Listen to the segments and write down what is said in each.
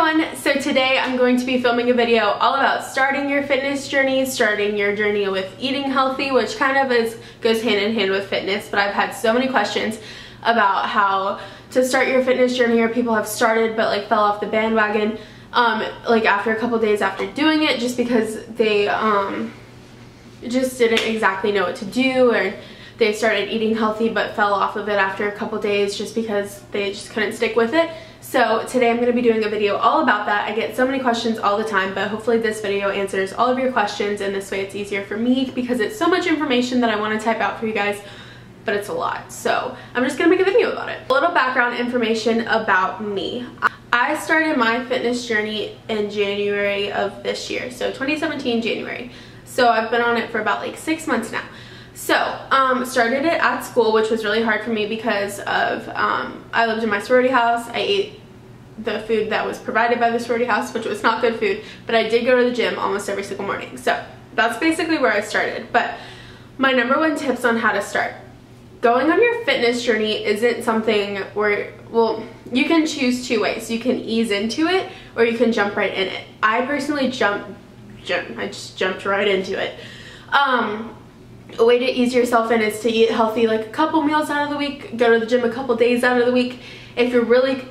everyone! So today I'm going to be filming a video all about starting your fitness journey, starting your journey with eating healthy, which kind of goes hand in hand with fitness, but I've had so many questions about how to start your fitness journey, or people have started but like fell off the bandwagon like after a couple days after doing it, just because they just didn't exactly know what to do, or they started eating healthy but fell off of it after a couple days just because they just couldn't stick with it. So today I'm going to be doing a video all about that. I get so many questions all the time, but hopefully this video answers all of your questions, and this way it's easier for me because it's so much information that I want to type out for you guys, but it's a lot. So I'm just going to make a video about it. A little background information about me. I started my fitness journey in January of this year, so 2017 January. So I've been on it for about like 6 months now. So, started it at school, which was really hard for me because of, I lived in my sorority house. I ate the food that was provided by the sorority house, which was not good food, but I did go to the gym almost every single morning. So, that's basically where I started. But my #1 tips on how to start. Going on your fitness journey isn't something where, well, you can choose two ways. You can ease into it, or you can jump right in it. I personally I just jumped right into it. A way to ease yourself in is to eat healthy like a couple meals out of the week, go to the gym a couple days out of the week. If you're really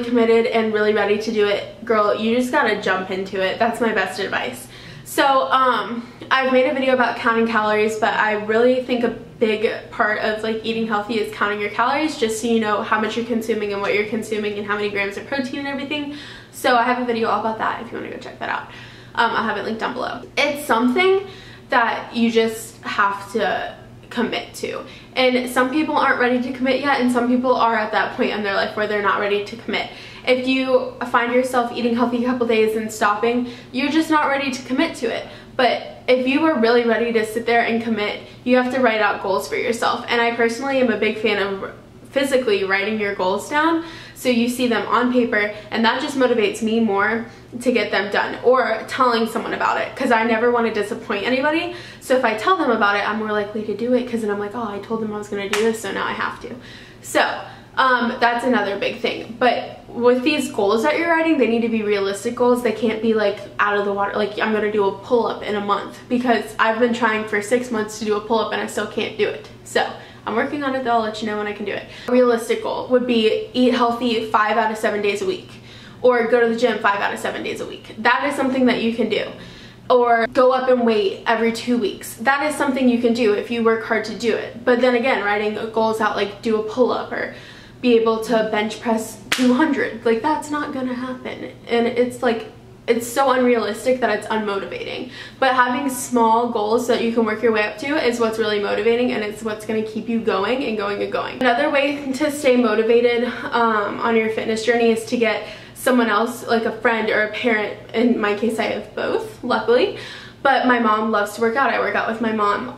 committed and really ready to do it, girl, you just gotta jump into it. That's my best advice. So I've made a video about counting calories, but I really think a big part of like eating healthy is counting your calories, just so you know how much you're consuming and what you're consuming and how many grams of protein and everything. So I have a video all about that if you want to go check that out. I'll have it linked down below. It's something that you just have to commit to, and some people aren't ready to commit yet, and some people are at that point in their life where they're not ready to commit. If you find yourself eating healthy a couple days and stopping, you're just not ready to commit to it. But if you are really ready to sit there and commit, you have to write out goals for yourself. And I personally am a big fan of physically writing your goals down so you see them on paper, and that just motivates me more to get them done, or telling someone about it, because I never want to disappoint anybody. So if I tell them about it, I'm more likely to do it, because then I'm like, oh, I told them I was going to do this, so now I have to. So that's another big thing. But with these goals that you're writing, they need to be realistic goals. They can't be like out of the water, like I'm going to do a pull-up in a month, because I've been trying for 6 months to do a pull-up and I still can't do it. So I'm working on it though. I'll let you know when I can do it. A realistic goal would be eat healthy 5 out of 7 days a week, or go to the gym 5 out of 7 days a week. That is something that you can do. Or go up in weight every 2 weeks. That is something you can do if you work hard to do it. But then again, writing goals out like do a pull-up or be able to bench press 200, like that's not gonna happen. And it's like, it's so unrealistic that it's unmotivating. But having small goals that you can work your way up to is what's really motivating, and it's what's going to keep you going and going and going. Another way to stay motivated on your fitness journey is to get someone else, like a friend or a parent. In my case, I have both, luckily. But my mom loves to work out. I work out with my mom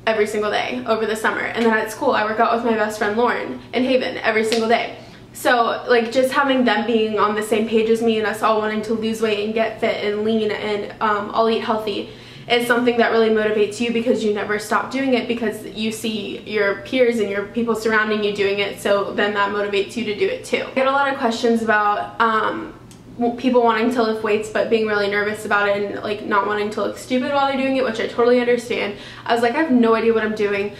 every single day over the summer. And then at school, I work out with my best friend Lauren in Haven every single day. So like just having them being on the same page as me, and us all wanting to lose weight and get fit and lean and all eat healthy, is something that really motivates you, because you never stop doing it, because you see your peers and your people surrounding you doing it, so then that motivates you to do it too. I get a lot of questions about people wanting to lift weights but being really nervous about it, and like not wanting to look stupid while they're doing it, which I totally understand. I was like, I have no idea what I'm doing.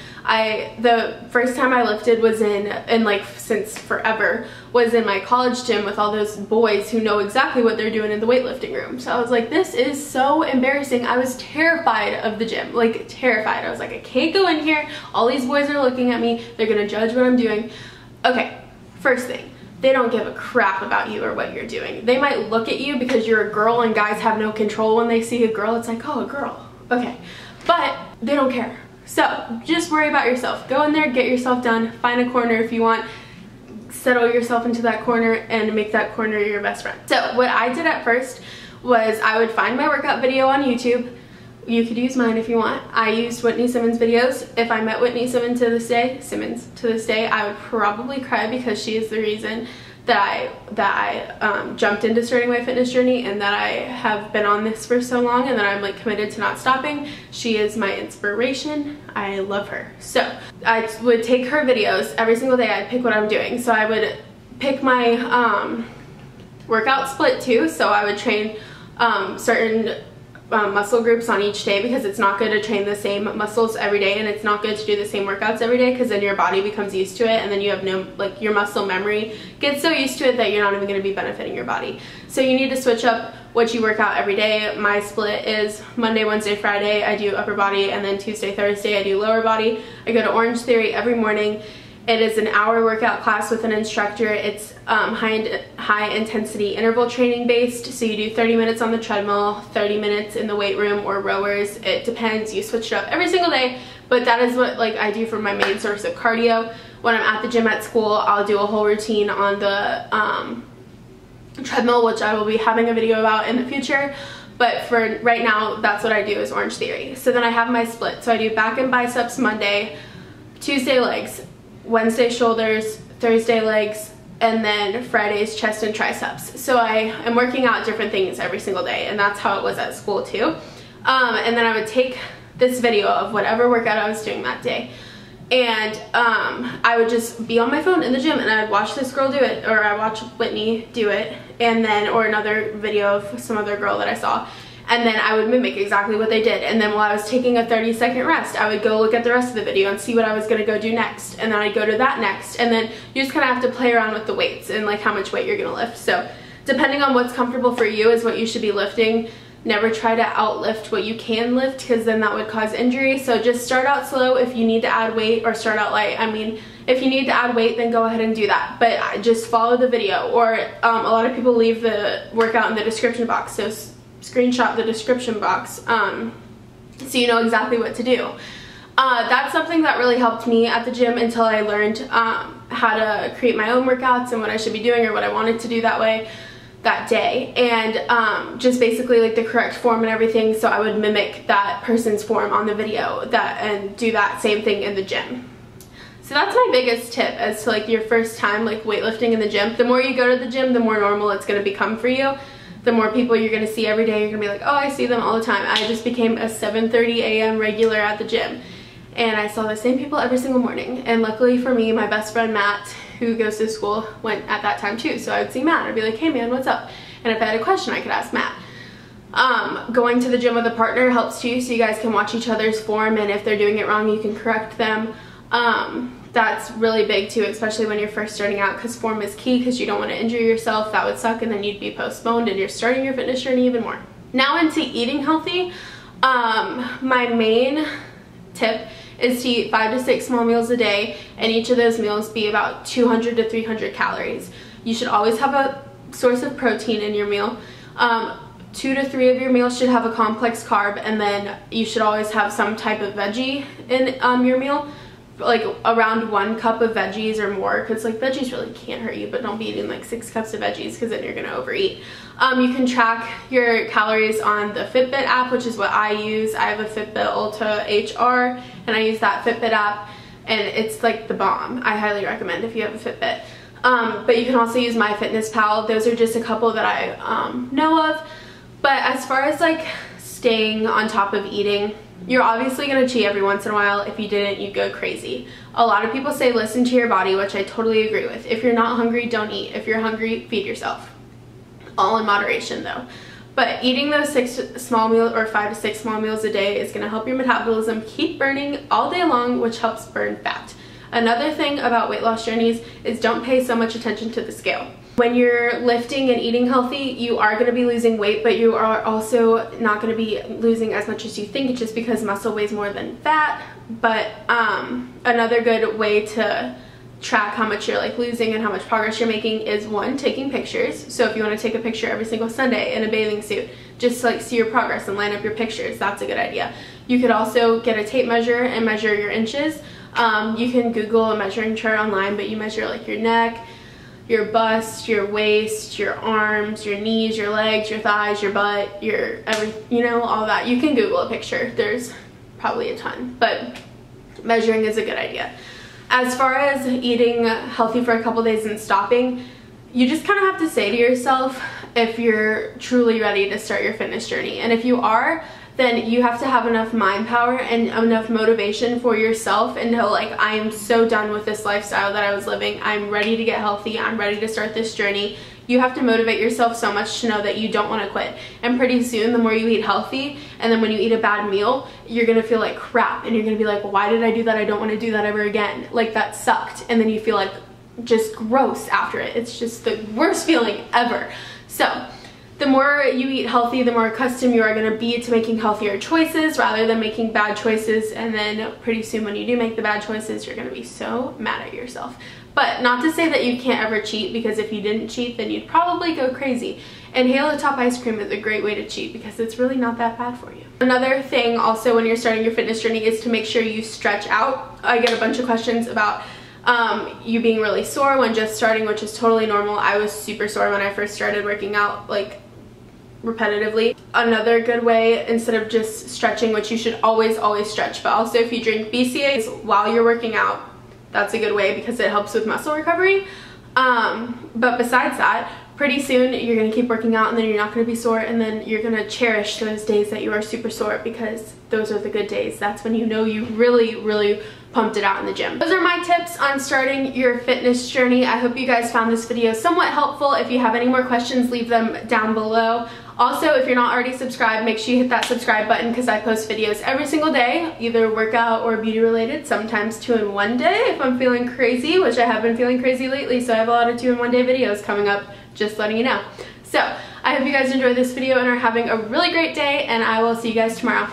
The first time I lifted was in like since forever, was in my college gym with all those boys who know exactly what they're doing in the weightlifting room. So I was like, this is so embarrassing. I was terrified of the gym, like terrified. I was like, I can't go in here. All these boys are looking at me. They're gonna judge what I'm doing. Okay, first thing, they don't give a crap about you or what you're doing. They might look at you because you're a girl, and guys have no control when they see a girl. It's like, oh, a girl, okay. But they don't care. So just worry about yourself. Go in there, get yourself done, find a corner if you want, settle yourself into that corner and make that corner your best friend. So what I did at first was I would find my workout video on YouTube. You could use mine if you want. I used Whitney Simmons videos. If I met Whitney Simmons to this day, I would probably cry, because she is the reason that I jumped into starting my fitness journey, and that I have been on this for so long, and that I'm like committed to not stopping. She is my inspiration. I love her. So I would take her videos every single day. I'd pick what I'm doing. So I would pick my workout split too, so I would train certain muscle groups on each day, because it's not good to train the same muscles every day, and it's not good to do the same workouts every day, because then your body becomes used to it, and then you have no, like, your muscle memory gets so used to it that you're not even going to be benefiting your body. So you need to switch up what you work out every day. My split is Monday, Wednesday, Friday I do upper body, and then Tuesday, Thursday I do lower body. I go to Orange Theory every morning. It is an hour workout class with an instructor. It's high intensity interval training based, so you do 30 minutes on the treadmill, 30 minutes in the weight room or rowers. It depends, you switch it up every single day, but that is what I do for my main source of cardio. When I'm at the gym at school, I'll do a whole routine on the treadmill, which I will be having a video about in the future. But for right now, that's what I do, is Orange Theory. So then I have my split. So I do back and biceps Monday, Tuesday legs, Wednesday shoulders, Thursday legs, and then Friday's chest and triceps. So I am working out different things every single day, and that's how it was at school too. And then I would take this video of whatever workout I was doing that day, and I would just be on my phone in the gym, and I'd watch this girl do it, or I watch Whitney do it, and then, or another video of some other girl that I saw, and then I would mimic exactly what they did. And then while I was taking a 30-second rest, I would go look at the rest of the video and see what I was going to go do next, and then I'd go to that next. And then you just kind of have to play around with the weights and like how much weight you're going to lift. So depending on what's comfortable for you is what you should be lifting. Never try to outlift what you can lift, because then that would cause injury. So just start out slow if you need to add weight, or start out light. I mean, if you need to add weight, then go ahead and do that, but just follow the video. Or a lot of people leave the workout in the description box, so screenshot the description box so you know exactly what to do. That's something that really helped me at the gym until I learned how to create my own workouts and what I should be doing, or what I wanted to do that day, and just basically like the correct form and everything. So I would mimic that person's form on the video and do that same thing in the gym. So that's my biggest tip as to like your first time like weightlifting in the gym. The more you go to the gym, the more normal it's going to become for you. The more people you're going to see every day, you're going to be like, oh, I see them all the time. I just became a 7:30 a.m. regular at the gym, and I saw the same people every single morning. And luckily for me, my best friend Matt, who goes to school, went at that time too. So I would see Matt, I'd be like, hey man, what's up? And if I had a question, I could ask Matt. Going to the gym with a partner helps too, so you guys can watch each other's form, and if they're doing it wrong, you can correct them. That's really big too, especially when you're first starting out, because form is key, because you don't want to injure yourself. That would suck, and then you'd be postponed, and you're starting your fitness journey even more. Now into eating healthy. My main tip is to eat 5 to 6 small meals a day, and each of those meals be about 200 to 300 calories. You should always have a source of protein in your meal. 2 to 3 of your meals should have a complex carb, and then you should always have some type of veggie in your meal, like around 1 cup of veggies or more, because like veggies really can't hurt you, but don't be eating like 6 cups of veggies, because then you're gonna overeat. You can track your calories on the Fitbit app, which is what I use. I have a Fitbit Ultra HR, and I use that Fitbit app, and it's like the bomb. I highly recommend if you have a Fitbit. But you can also use MyFitnessPal. Those are just a couple that I know of. But as far as like staying on top of eating, you're obviously going to cheat every once in a while. If you didn't, you'd go crazy. A lot of people say listen to your body, which I totally agree with. If you're not hungry, don't eat. If you're hungry, feed yourself. All in moderation though. But eating those 6 small meals, or 5 to 6 small meals a day, is going to help your metabolism keep burning all day long, which helps burn fat. Another thing about weight loss journeys is don't pay so much attention to the scale. When you're lifting and eating healthy, you are going to be losing weight, but you are also not going to be losing as much as you think, just because muscle weighs more than fat. But another good way to track how much you're like losing and how much progress you're making is, 1, taking pictures. So if you want to take a picture every single Sunday in a bathing suit, just to like see your progress and line up your pictures, that's a good idea. You could also get a tape measure and measure your inches. You can Google a measuring chart online, but you measure like your neck, your bust, your waist, your arms, your knees, your legs, your thighs, your butt, your you know, all that. You can Google a picture. There's probably a ton, but measuring is a good idea. As far as eating healthy for a couple days and stopping, you just kind of have to say to yourself if you're truly ready to start your fitness journey. And if you are, then you have to have enough mind power and enough motivation for yourself, and know like, I am so done with this lifestyle that I was living. I'm ready to get healthy. I'm ready to start this journey. you have to motivate yourself so much to know that you don't want to quit. And pretty soon, the more you eat healthy, and then when you eat a bad meal, you're gonna feel like crap, and you're gonna be like, well, why did I do that? I don't want to do that ever again. Like, that sucked. And then you feel like just gross after it. It's just the worst feeling ever. So the more you eat healthy, the more accustomed you are going to be to making healthier choices rather than making bad choices. And then pretty soon when you do make the bad choices, you're going to be so mad at yourself. But not to say that you can't ever cheat, because if you didn't cheat, then you'd probably go crazy. And Halo Top ice cream is a great way to cheat because it's really not that bad for you. Another thing also when you're starting your fitness journey is to make sure you stretch out. I get a bunch of questions about you being really sore when just starting, which is totally normal. I was super sore when I first started working out, like, repetitively. Another good way, instead of just stretching, which you should always stretch, but also if you drink BCAAs while you're working out, that's a good way because it helps with muscle recovery. But besides that, pretty soon you're gonna keep working out and then you're not gonna be sore, and then you're gonna cherish those days that you are super sore because those are the good days. That's when you know you really pumped it out in the gym. Those are my tips on starting your fitness journey. I hope you guys found this video somewhat helpful. If you have any more questions, leave them down below. Also, if you're not already subscribed, make sure you hit that subscribe button because I post videos every single day, either workout or beauty related, sometimes 2 in 1 day if I'm feeling crazy, which I have been feeling crazy lately, so I have a lot of 2 in 1 day videos coming up, just letting you know. So, I hope you guys enjoyed this video and are having a really great day, and I will see you guys tomorrow.